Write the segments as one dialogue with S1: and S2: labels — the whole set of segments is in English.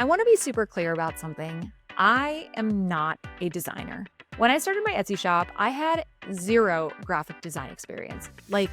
S1: I want to be super clear about something. I am not a designer. When I started my Etsy shop, I had zero graphic design experience. Like,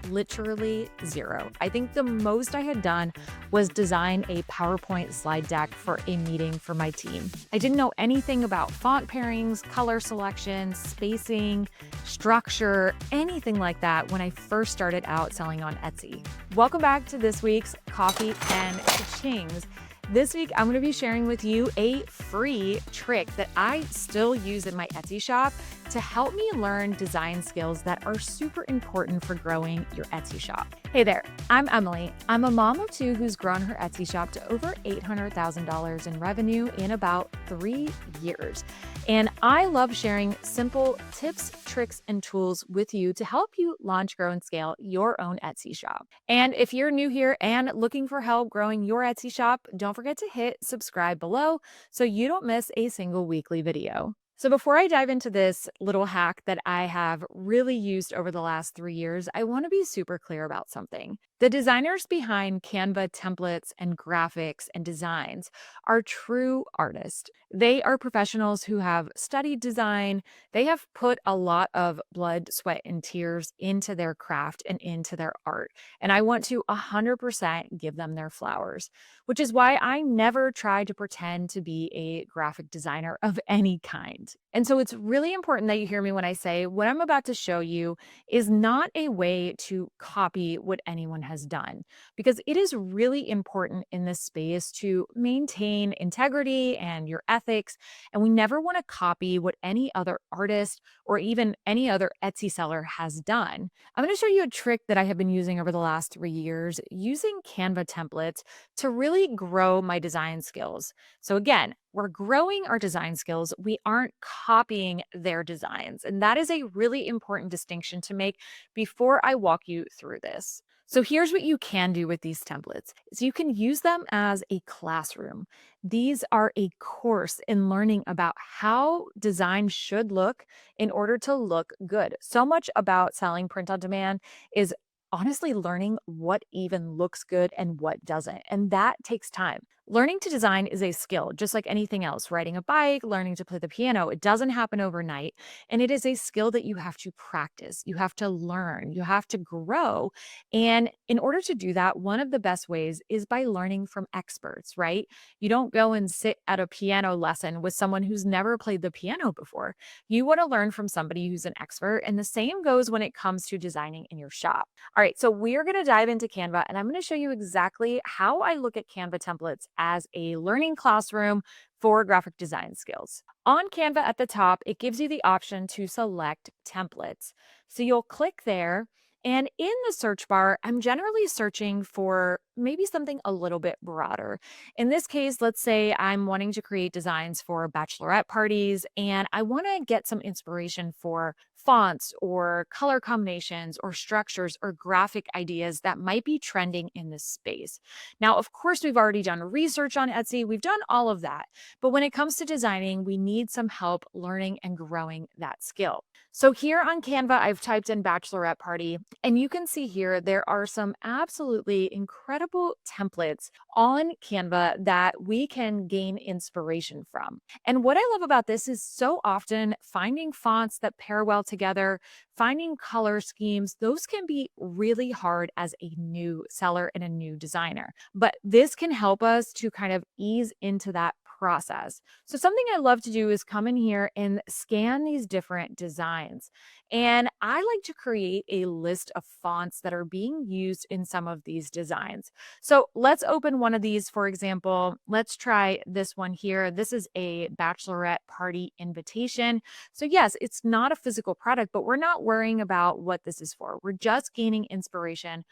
S1: literally zero. I think the most I had done was design a PowerPoint slide deck for a meeting for my team. I didn't know anything about font pairings, color selection, spacing, structure, anything like that when I first started out selling on Etsy. Welcome back to this week's Coffee and Cha-Chings. This week, I'm going to be sharing with you a free trick that I still use in my Etsy shop to help me learn design skills that are super important for growing your Etsy shop. Hey there, I'm Emily. I'm a mom of two who's grown her Etsy shop to over $800,000 in revenue in about 3 years. And I love sharing simple tips, tricks, and tools with you to help you launch, grow, and scale your own Etsy shop. And if you're new here and looking for help growing your Etsy shop, don't forget to hit subscribe below so you don't miss a single weekly video. So before I dive into this little hack that I have really used over the last 3 years, I want to be super clear about something. The designers behind Canva templates and graphics and designs are true artists. They are professionals who have studied design. They have put a lot of blood, sweat, and tears into their craft and into their art. And I want to 100% give them their flowers, which is why I never try to pretend to be a graphic designer of any kind. And so it's really important that you hear me when I say what I'm about to show you is not a way to copy what anyone has done, because it is really important in this space to maintain integrity and your ethics. And we never want to copy what any other artist or even any other Etsy seller has done. I'm going to show you a trick that I have been using over the last 3 years using Canva templates to really grow my design skills. So again, we're growing our design skills. We aren't copying their designs. And that is a really important distinction to make before I walk you through this. So here's what you can do with these templates. Is you can use them as a classroom. These are a course in learning about how design should look in order to look good. So much about selling print on demand is honestly learning what even looks good and what doesn't. And that takes time. Learning to design is a skill, just like anything else. Riding a bike, learning to play the piano, it doesn't happen overnight. And it is a skill that you have to practice. You have to learn, you have to grow. And in order to do that, one of the best ways is by learning from experts, right? You don't go and sit at a piano lesson with someone who's never played the piano before. You want to learn from somebody who's an expert. And the same goes when it comes to designing in your shop. All right, so we're going to dive into Canva and I'm going to show you exactly how I look at Canva templates as a learning classroom for graphic design skills. On Canva at the top, it gives you the option to select templates. So you'll click there. And in the search bar, I'm generally searching for maybe something a little bit broader. In this case, let's say I'm wanting to create designs for bachelorette parties and I want to get some inspiration for fonts or color combinations or structures or graphic ideas that might be trending in this space. Now, of course, we've already done research on Etsy. We've done all of that. But when it comes to designing, we need some help learning and growing that skill. So here on Canva, I've typed in bachelorette party, and you can see here there are some absolutely incredible templates on Canva that we can gain inspiration from. And what I love about this is so often finding fonts that pair well together, finding color schemes, those can be really hard as a new seller and a new designer. But this can help us to kind of ease into that process. So something I love to do is come in here and scan these different designs. And I like to create a list of fonts that are being used in some of these designs. So let's open one of these, for example. Let's try this one here. This is a bachelorette party invitation. So yes, it's not a physical product, but we're not worrying about what this is for. We're just gaining inspiration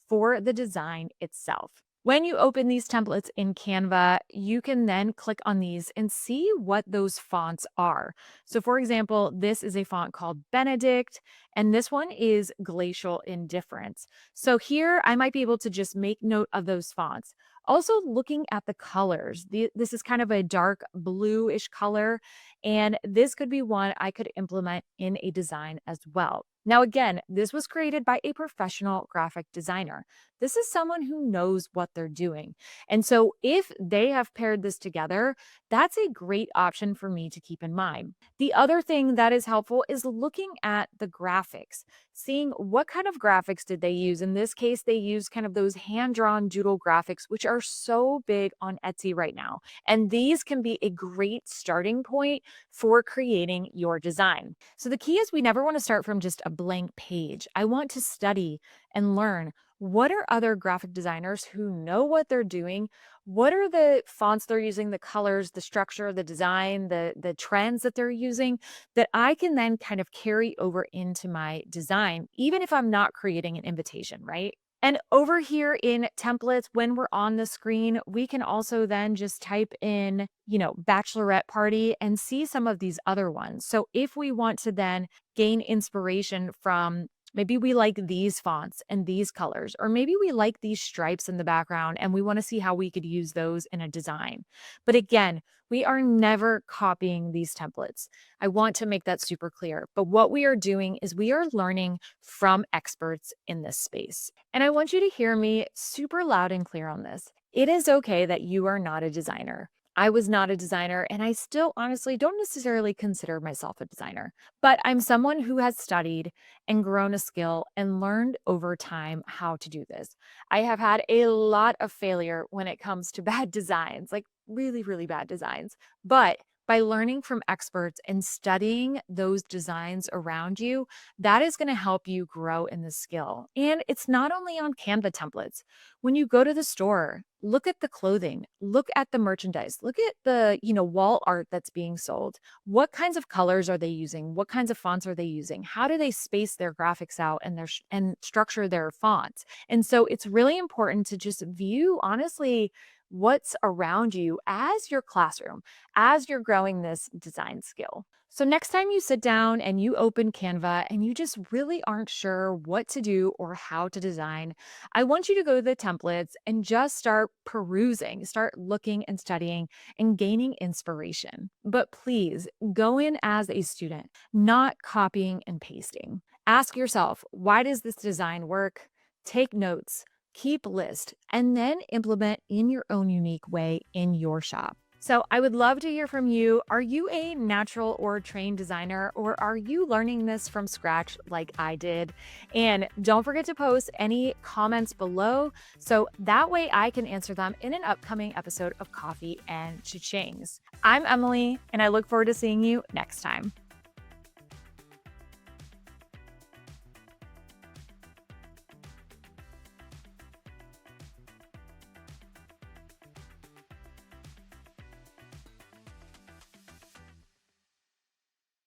S1: for the design itself. When you open these templates in Canva, you can then click on these and see what those fonts are. So for example, this is a font called Benedict, and this one is Glacial Indifference. So here I might be able to just make note of those fonts. Also, looking at the colors. This is kind of a dark bluish color, and this could be one I could implement in a design as well. Now, again, this was created by a professional graphic designer. This is someone who knows what they're doing. And so, if they have paired this together, that's a great option for me to keep in mind. The other thing that is helpful is looking at the graphics, seeing what kind of graphics did they use. In this case, they use kind of those hand drawn doodle graphics, which are so big on Etsy right now. And these can be a great starting point for creating your design. So the key is we never want to start from just a blank page. I want to study and learn what are other graphic designers who know what they're doing. What are the fonts they're using, the colors, the structure, the design, the trends that they're using that I can then kind of carry over into my design, even if I'm not creating an invitation, right? And over here in templates, when we're on the screen, we can also then just type in, bachelorette party and see some of these other ones. So if we want to then gain inspiration from maybe we like these fonts and these colors, or maybe we like these stripes in the background and we want to see how we could use those in a design. But again, we are never copying these templates. I want to make that super clear. But what we are doing is we are learning from experts in this space. And I want you to hear me super loud and clear on this. It is okay that you are not a designer. I was not a designer, and I still honestly don't necessarily consider myself a designer, but I'm someone who has studied and grown a skill and learned over time how to do this. I have had a lot of failure when it comes to bad designs, like really, really bad designs. But by learning from experts and studying those designs around you, that is going to help you grow in the skill. And it's not only on Canva templates. When you go to the store, look at the clothing, look at the merchandise, look at the, wall art that's being sold. What kinds of colors are they using? What kinds of fonts are they using? How do they space their graphics out and and structure their fonts? And so it's really important to just view honestly what's around you as your classroom, as you're growing this design skill. So, next time you sit down and you open Canva and you just really aren't sure what to do or how to design, I want you to go to the templates and just start perusing, start looking and studying and gaining inspiration. But please go in as a student, not copying and pasting. Ask yourself, why does this design work? Take notes, keep list, and then implement in your own unique way in your shop. So I would love to hear from you. Are you a natural or trained designer, or are you learning this from scratch like I did? And don't forget to post any comments below so that way I can answer them in an upcoming episode of Coffee and Cha-Chings. I'm Emily, and I look forward to seeing you next time.